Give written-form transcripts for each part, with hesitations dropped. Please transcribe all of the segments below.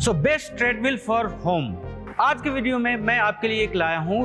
So best treadmill for home. आज के video में मैं आपके लिए एक लाया हूँ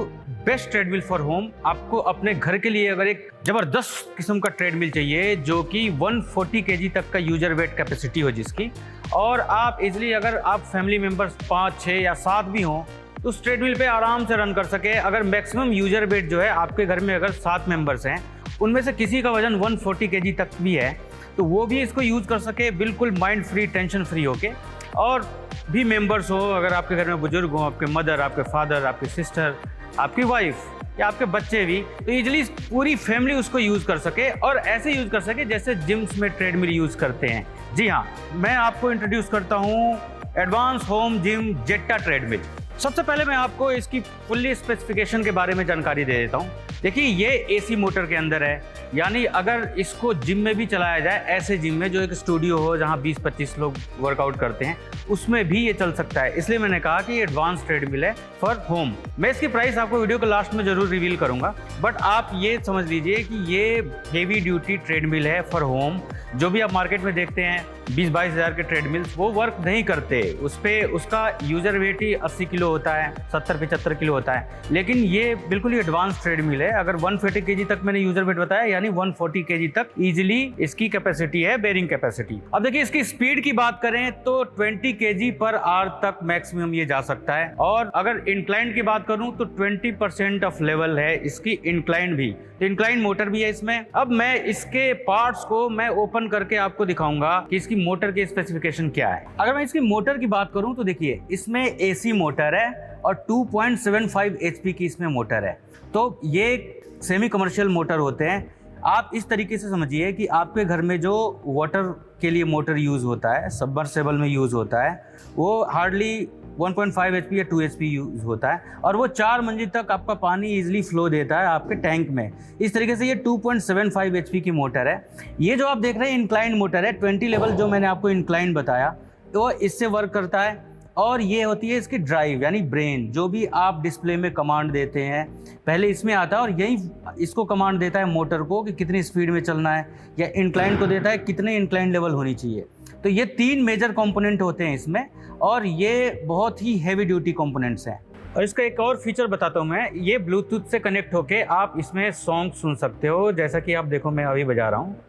बेस्ट ट्रेडमिल फॉर होम। आपको अपने घर के लिए अगर एक जबरदस्त किस्म का ट्रेडमिल चाहिए जो कि 140 kg तक का यूजर वेट कैपेसिटी हो जिसकी, और आप इजीली अगर आप फैमिली मेंबर्स 5, 6 या 7 भी हों तो उस ट्रेडमिल पे आराम से रन कर सके। अगर मैक्सिमम यूजर वेट जो है आपके घर में अगर 7 मेंबर्स हैं उनमें से किसी का वजन 140 kg तक भी है तो वो भी इसको यूज़ कर सके बिल्कुल माइंड फ्री, टेंशन फ्री होके। और भी मेंबर्स हो, अगर आपके घर में बुजुर्ग हो, आपके मदर, आपके फादर, आपकी सिस्टर, आपकी वाइफ या आपके बच्चे भी, तो इजीली पूरी फैमिली उसको यूज़ कर सके और ऐसे यूज़ कर सके जैसे जिम्स में ट्रेडमिल यूज़ करते हैं। जी हाँ, मैं आपको इंट्रोड्यूस करता हूँ एडवांस होम जिम जेट्टा ट्रेडमिल। सबसे पहले मैं आपको इसकी फुल्ली स्पेसिफिकेशन के बारे में जानकारी दे देता हूँ। देखिए, ये एसी मोटर के अंदर है, यानी अगर इसको जिम में भी चलाया जाए, ऐसे जिम में जो एक स्टूडियो हो जहाँ 20-25 लोग वर्कआउट करते हैं, उसमें भी ये चल सकता है। इसलिए मैंने कहा कि एडवांस ट्रेडमिल है फॉर होम। मैं इसकी प्राइस आपको वीडियो के लास्ट में जरूर रिवील करूंगा, बट आप ये समझ लीजिए कि ये हेवी ड्यूटी ट्रेडमिल है फॉर होम। जो भी आप मार्केट में देखते हैं 20-22 हज़ार के ट्रेडमिल्स, वो वर्क नहीं करते। उस पर उसका यूजर वेट ही 80 किलो होता है, 70-75 किलो होता है, लेकिन ये बिल्कुल ही एडवांस ट्रेडमिल है। अगर 140 kg तक मैंने यूजर वेट बताया, यानी 140 kg तक इजीली इसकी कैपेसिटी है, बेरिंग कैपेसिटी। अब देखिए, इसकी स्पीड की बात करें तो 20 kg पर आवर तक मैक्सिमम ये जा सकता है। और अगर इंक्लाइन की बात करूं तो 20% ऑफ लेवल है इसकी इंक्लाइन भी, तो इंक्लाइन मोटर भी है इसमें। अब मैं इसके पार्ट्स को मैं ओपन करके आपको दिखाऊंगा कि इसकी मोटर की स्पेसिफिकेशन क्या है। अगर मैं इसकी मोटर की बात करूं तो देखिए, इसमें एसी मोटर है और 2.75 HP की इसमें मोटर है। तो ये सेमी कमर्शियल मोटर होते हैं। आप इस तरीके से समझिए कि आपके घर में जो वाटर के लिए मोटर यूज़ होता है, सबमर्सिबल में यूज़ होता है, वो हार्डली 1.5 HP या 2 HP यूज़ होता है और वो 4 मंजिल तक आपका पानी इजीली फ्लो देता है आपके टैंक में। इस तरीके से ये 2.75 HP की मोटर है। ये जो आप देख रहे हैं इंक्लाइन मोटर है, 20 लेवल जो मैंने आपको इंक्लाइन बताया, तो इससे वर्क करता है। और ये होती है इसकी ड्राइव, यानी ब्रेन। जो भी आप डिस्प्ले में कमांड देते हैं पहले इसमें आता है और यही इसको कमांड देता है मोटर को कि कितनी स्पीड में चलना है, या इंक्लाइन को देता है कितने इंक्लाइन लेवल होनी चाहिए। तो ये 3 मेजर कंपोनेंट होते हैं इसमें और ये बहुत ही हैवी ड्यूटी कंपोनेंट्स हैं। और इसका एक और फीचर बताता हूँ मैं, ये ब्लूटूथ से कनेक्ट होके आप इसमें सॉन्ग सुन सकते हो। जैसा कि आप देखो, मैं अभी बजा रहा हूँ।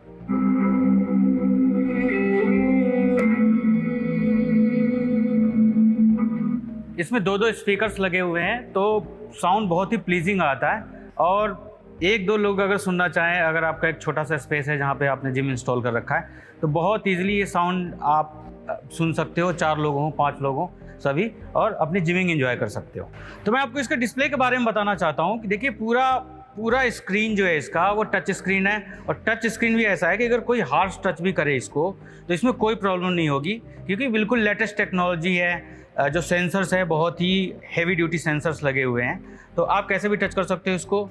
इसमें 2 स्पीकर्स लगे हुए हैं तो साउंड बहुत ही प्लीजिंग आता है। और 1-2 लोग अगर सुनना चाहें, अगर आपका एक छोटा सा स्पेस है जहाँ पे आपने जिम इंस्टॉल कर रखा है, तो बहुत इजीली ये साउंड आप सुन सकते हो। 4 लोग हों, 5 लोग हों, सभी, और अपनी जिमिंग एंजॉय कर सकते हो। तो मैं आपको इसके डिस्प्ले के बारे में बताना चाहता हूँ कि देखिए, पूरा स्क्रीन जो है इसका वो टच स्क्रीन है। और टच स्क्रीन भी ऐसा है कि अगर कोई हार्श टच भी करे इसको तो इसमें कोई प्रॉब्लम नहीं होगी, क्योंकि बिल्कुल लेटेस्ट टेक्नोलॉजी है। जो सेंसर्स है बहुत ही हैवी ड्यूटी सेंसर्स लगे हुए हैं, तो आप कैसे भी टच कर सकते हो इसको।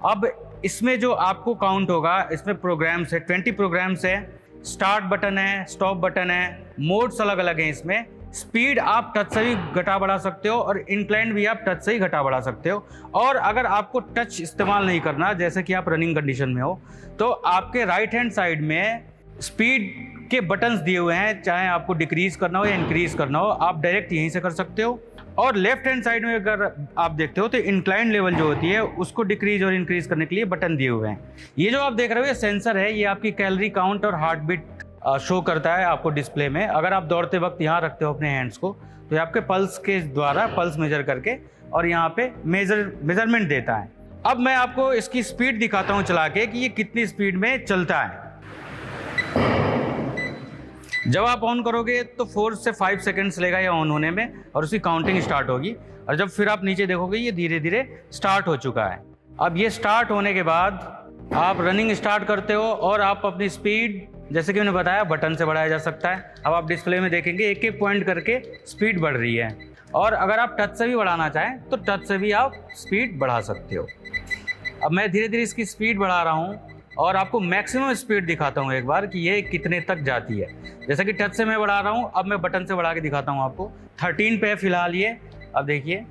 अब इसमें जो आपको काउंट होगा, इसमें प्रोग्राम्स है, 20 प्रोग्राम्स है। स्टार्ट बटन है, स्टॉप बटन है, मोड्स अलग अलग हैं इसमें। स्पीड आप टच से ही घटा बढ़ा सकते हो और इंक्लाइन भी आप टच से ही घटा बढ़ा सकते हो। और अगर आपको टच इस्तेमाल नहीं करना, जैसे कि आप रनिंग कंडीशन में हो, तो आपके राइट हैंड साइड में स्पीड के बटन्स दिए हुए हैं। चाहे आपको डिक्रीज करना हो या इंक्रीज करना हो, आप डायरेक्ट यहीं से कर सकते हो। और लेफ्ट हैंड साइड में अगर आप देखते हो तो इंक्लाइन लेवल जो होती है उसको डिक्रीज और इंक्रीज करने के लिए बटन दिए हुए हैं। ये जो आप देख रहे हो ये सेंसर है, ये आपकी कैलोरी काउंट और हार्ट बीट शो करता है आपको डिस्प्ले में। अगर आप दौड़ते वक्त यहाँ रखते हो अपने हैंड्स को, तो ये आपके पल्स के द्वारा पल्स मेजर करके और यहाँ पे मेजरमेंट देता है। अब मैं आपको इसकी स्पीड दिखाता हूँ चला के कि ये कितनी स्पीड में चलता है। जब आप ऑन करोगे तो 4 से 5 सेकंड्स लेगा ये ऑन होने में और उसकी काउंटिंग स्टार्ट होगी। और जब फिर आप नीचे देखोगे ये धीरे धीरे स्टार्ट हो चुका है। अब ये स्टार्ट होने के बाद आप रनिंग स्टार्ट करते हो और आप अपनी स्पीड, जैसे कि मैंने बताया, बटन से बढ़ाया जा सकता है। अब आप डिस्प्ले में देखेंगे एक एक पॉइंट करके स्पीड बढ़ रही है। और अगर आप टच से भी बढ़ाना चाहें तो टच से भी आप स्पीड बढ़ा सकते हो। अब मैं धीरे धीरे इसकी स्पीड बढ़ा रहा हूँ और आपको मैक्सिमम स्पीड दिखाता हूँ एक बार कि ये कितने तक जाती है। जैसा कि टच से मैं बढ़ा रहा हूँ, अब मैं बटन से बढ़ा के दिखाता हूँ आपको। 13 पे है फिलहाल ये। अब देखिए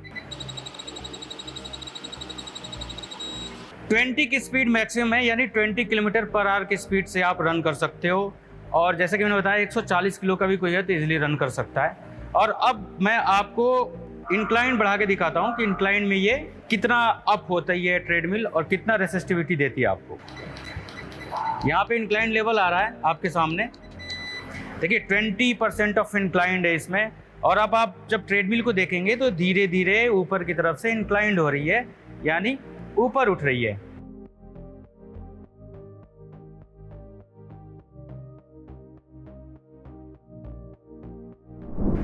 20 की स्पीड मैक्सिमम है, यानी 20 किलोमीटर पर आवर की स्पीड से आप रन कर सकते हो। और जैसे कि मैंने बताया 140 किलो का भी कोई है तो इजीली रन कर सकता है। और अब मैं आपको इंक्लाइन बढ़ा के दिखाता हूँ कि इंक्लाइन में ये कितना अप होता है ये ट्रेडमिल और कितना रेसिस्टिविटी देती है आपको। यहाँ पे इंक्लाइन लेवल आ रहा है आपके सामने, देखिए 20% ऑफ इंक्लाइंड है इसमें। और अब आप जब ट्रेडमिल को देखेंगे तो धीरे धीरे ऊपर की तरफ से इंक्लाइंड हो रही है, यानी ऊपर उठ रही है।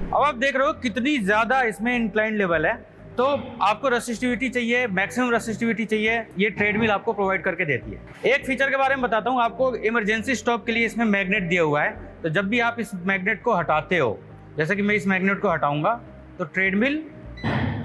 अब आप देख रहे हो कितनी ज्यादा इसमें इंक्लाइंड लेवल है। तो आपको रेसिस्टिविटी चाहिए, मैक्सिमम रेसिस्टिविटी चाहिए, ये ट्रेडमिल आपको प्रोवाइड करके देती है। एक फीचर के बारे में बताता हूँ आपको, इमरजेंसी स्टॉप के लिए इसमें मैग्नेट दिया हुआ है। तो जब भी आप इस मैग्नेट को हटाते हो, जैसे कि मैं इस मैग्नेट को हटाऊंगा तो ट्रेडमिल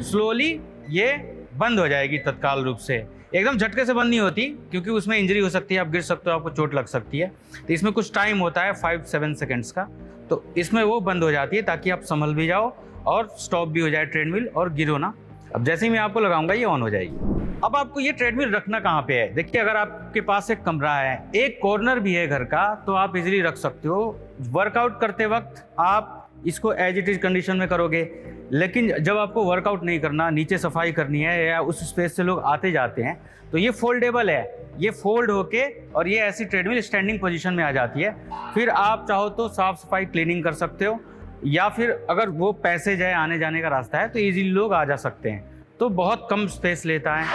स्लोली ये बंद हो जाएगी तत्काल रूप से। एकदम झटके से बंद नहीं होती क्योंकि उसमें इंजरी हो सकती है, आप गिर सकते हो, आपको चोट लग सकती है। तो इसमें कुछ टाइम होता है 5-7 सेकेंड्स का, तो इसमें वो बंद हो जाती है ताकि आप संभल भी जाओ और स्टॉप भी हो जाए ट्रेडमिल और गिरो ना। अब जैसे ही मैं आपको लगाऊंगा ये ऑन हो जाएगी। अब आपको ये ट्रेडमिल रखना कहाँ पे है, देखिए अगर आपके पास एक कमरा है, एक कॉर्नर भी है घर का, तो आप इजीली रख सकते हो। वर्कआउट करते वक्त आप इसको एज इट इज कंडीशन में करोगे, लेकिन जब आपको वर्कआउट नहीं करना, नीचे सफाई करनी है या उस स्पेस से लोग आते जाते हैं, तो ये फोल्डेबल है, ये फोल्ड होके और ये ऐसी ट्रेडमिल स्टैंडिंग पोजीशन में आ जाती है। फिर आप चाहो तो साफ सफाई क्लीनिंग कर सकते हो, या फिर अगर वो पैसेज है, आने जाने का रास्ता है, तो इजीली लोग आ जा सकते हैं। तो बहुत कम स्पेस लेता है।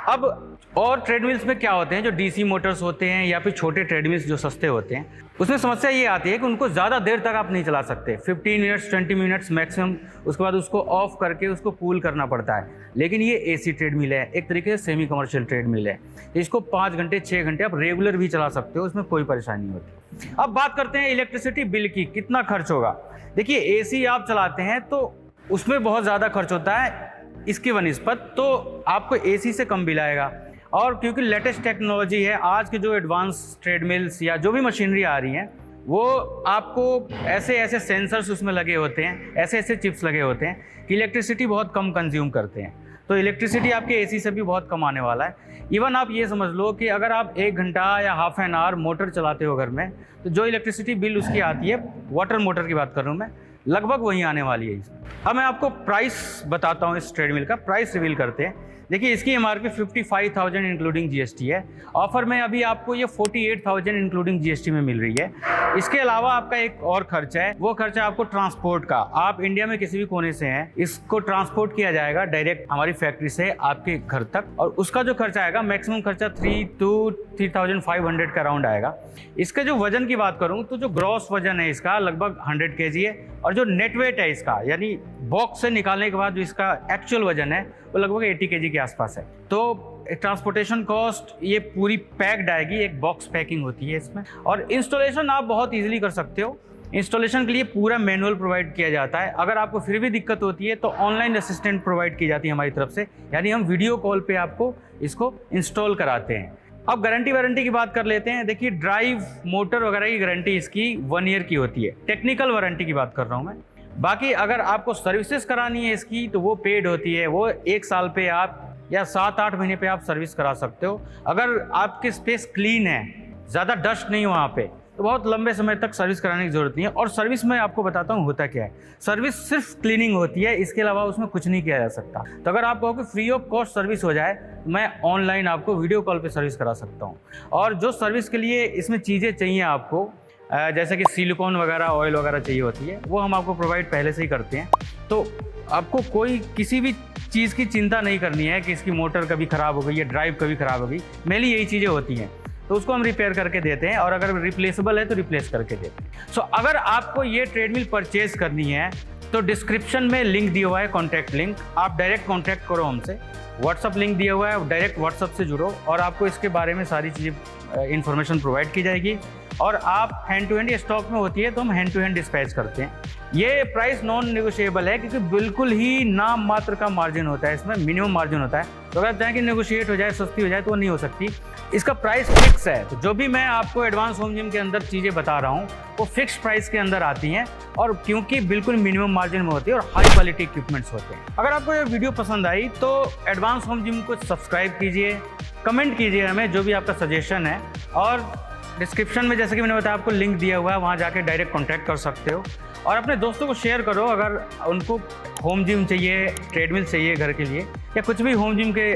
अब और ट्रेडमिल्स में क्या होते हैं, जो डीसी मोटर्स होते हैं या फिर छोटे ट्रेडमिल्स जो सस्ते होते हैं, उसमें समस्या ये आती है कि उनको ज़्यादा देर तक आप नहीं चला सकते, 15 मिनट्स 20 मिनट्स मैक्सिमम, उसके बाद उसको ऑफ करके उसको कूल करना पड़ता है। लेकिन ये एसी ट्रेडमिल है, एक तरीके से सेमी कमर्शियल ट्रेडमिल है, इसको 5 घंटे 6 घंटे आप रेगुलर भी चला सकते हो, उसमें कोई परेशानी नहीं होती। अब बात करते हैं इलेक्ट्रिसिटी बिल की, कितना खर्च होगा। देखिए एसी आप चलाते हैं तो उसमें बहुत ज़्यादा खर्च होता है इसकी वनिस्पत, तो आपको एसी से कम बिल आएगा। और क्योंकि लेटेस्ट टेक्नोलॉजी है, आज के जो एडवांस ट्रेडमिल्स या जो भी मशीनरी आ रही हैं, वो आपको ऐसे ऐसे सेंसर्स उसमें लगे होते हैं, ऐसे ऐसे चिप्स लगे होते हैं कि इलेक्ट्रिसिटी बहुत कम कंज्यूम करते हैं। तो इलेक्ट्रिसिटी आपके एसी से भी बहुत कम आने वाला है। इवन आप ये समझ लो कि अगर आप 1 घंटा या हाफ एन आवर मोटर चलाते हो घर में, तो जो इलेक्ट्रिसिटी बिल उसकी आती है, वाटर मोटर की बात कर रहा हूँ मैं, लगभग वही आने वाली है इसमें। अब मैं आपको प्राइस बताता हूँ, इस ट्रेडमिल का प्राइस रिवील करते हैं। देखिए इसकी एमआरपी 55,000 इंक्लूडिंग जीएसटी है। ऑफर में अभी आपको ये 48,000 इंक्लूडिंग जीएसटी में मिल रही है। इसके अलावा आपका एक और खर्चा है, वो खर्चा आपको ट्रांसपोर्ट का। आप इंडिया में किसी भी कोने से हैं, इसको ट्रांसपोर्ट किया जाएगा डायरेक्ट हमारी फैक्ट्री से आपके घर तक, और उसका जो खर्चा आएगा, मैक्सिमम खर्चा 3,500 का अराउंड आएगा। इसके जो वजन की बात करूँ तो जो ग्रॉस वजन है इसका लगभग 100 kg है, और जो नेट वेट है इसका, यानी बॉक्स से निकालने के बाद जो इसका एक्चुअल वजन है, वो लगभग 80 kg के आसपास है। तो ट्रांसपोर्टेशन कॉस्ट ये पूरी पैक्ड आएगी, एक बॉक्स पैकिंग होती है इसमें। और इंस्टॉलेशन आप बहुत इजीली कर सकते हो। इंस्टॉलेशन के लिए पूरा मैनुअल प्रोवाइड किया जाता है। अगर आपको फिर भी दिक्कत होती है तो ऑनलाइन असिस्टेंट प्रोवाइड की जाती है हमारी तरफ से, यानी हम वीडियो कॉल पे आपको इसको इंस्टॉल कराते हैं। अब गारंटी वारंटी की बात कर लेते हैं। देखिए ड्राइव मोटर वगैरह की गारंटी इसकी 1 ईयर की होती है, टेक्निकल वारंटी की बात कर रहा हूँ मैं। बाकी अगर आपको सर्विसेज करानी है इसकी तो वो पेड होती है, वो 1 साल पे आप या 7-8 महीने पे आप सर्विस करा सकते हो। अगर आपकी स्पेस क्लीन है, ज़्यादा डस्ट नहीं वहाँ पे, तो बहुत लंबे समय तक सर्विस कराने की ज़रूरत नहीं है। और सर्विस में आपको बताता हूँ होता क्या है, सर्विस सिर्फ क्लीनिंग होती है, इसके अलावा उसमें कुछ नहीं किया जा सकता। तो अगर आप कहो कि फ्री ऑफ कॉस्ट सर्विस हो जाए, तो मैं ऑनलाइन आपको वीडियो कॉल पे सर्विस करा सकता हूँ। और जो सर्विस के लिए इसमें चीज़ें चाहिए आपको, जैसे कि सिलिकॉन वगैरह, ऑयल वगैरह चाहिए होती है, वो हम आपको प्रोवाइड पहले से ही करते हैं। तो आपको कोई किसी भी चीज़ की चिंता नहीं करनी है कि इसकी मोटर कभी ख़राब हो गई या ड्राइव कभी ख़राब हो गई, मेनली यही चीज़ें होती हैं। तो उसको हम रिपेयर करके देते हैं, और अगर रिप्लेसेबल है तो रिप्लेस करके देते हैं। सो अगर आपको ये ट्रेडमिल परचेज करनी है तो डिस्क्रिप्शन में लिंक दिया हुआ है, कॉन्टैक्ट लिंक, आप डायरेक्ट कॉन्टैक्ट करो हमसे। व्हाट्सअप लिंक दिया हुआ है, डायरेक्ट व्हाट्सअप से जुड़ो और आपको इसके बारे में सारी चीज़ें इन्फॉर्मेशन प्रोवाइड की जाएगी। और आप हैंड टू हैंड, ये स्टॉक में होती है तो हम हैंड टू हैंड डिस्पैच करते हैं। ये प्राइस नॉन नेगोशिएबल है क्योंकि बिल्कुल ही नाम मात्र का मार्जिन होता है, इसमें मिनिमम मार्जिन होता है। तो अगर चाहें कि नेगोशिएट हो जाए, सस्ती हो जाए, तो वो नहीं हो सकती। इसका प्राइस फिक्स है। तो जो भी मैं आपको एडवांस होम जिम के अंदर चीज़ें बता रहा हूँ वो फिक्स प्राइस के अंदर आती हैं, और क्योंकि बिल्कुल मिनिमम मार्जिन में होती है और हाई क्वालिटी इक्विपमेंट्स होते हैं। अगर आपको ये वीडियो पसंद आई तो एडवांस होम जिम को सब्सक्राइब कीजिए, कमेंट कीजिए हमें जो भी आपका सजेशन है, और डिस्क्रिप्शन में जैसे कि मैंने बताया आपको लिंक दिया हुआ है, वहाँ जाके डायरेक्ट कॉन्टैक्ट कर सकते हो। और अपने दोस्तों को शेयर करो अगर उनको होम जिम चाहिए, ट्रेडमिल चाहिए घर के लिए, या कुछ भी होम जिम के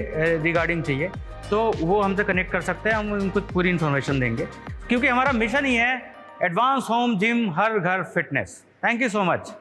रिगार्डिंग चाहिए, तो वो हमसे कनेक्ट कर सकते हैं। हम उनको पूरी इन्फॉर्मेशन देंगे, क्योंकि हमारा मिशन ही है एडवांस होम जिम हर घर fitness. Thank you so much.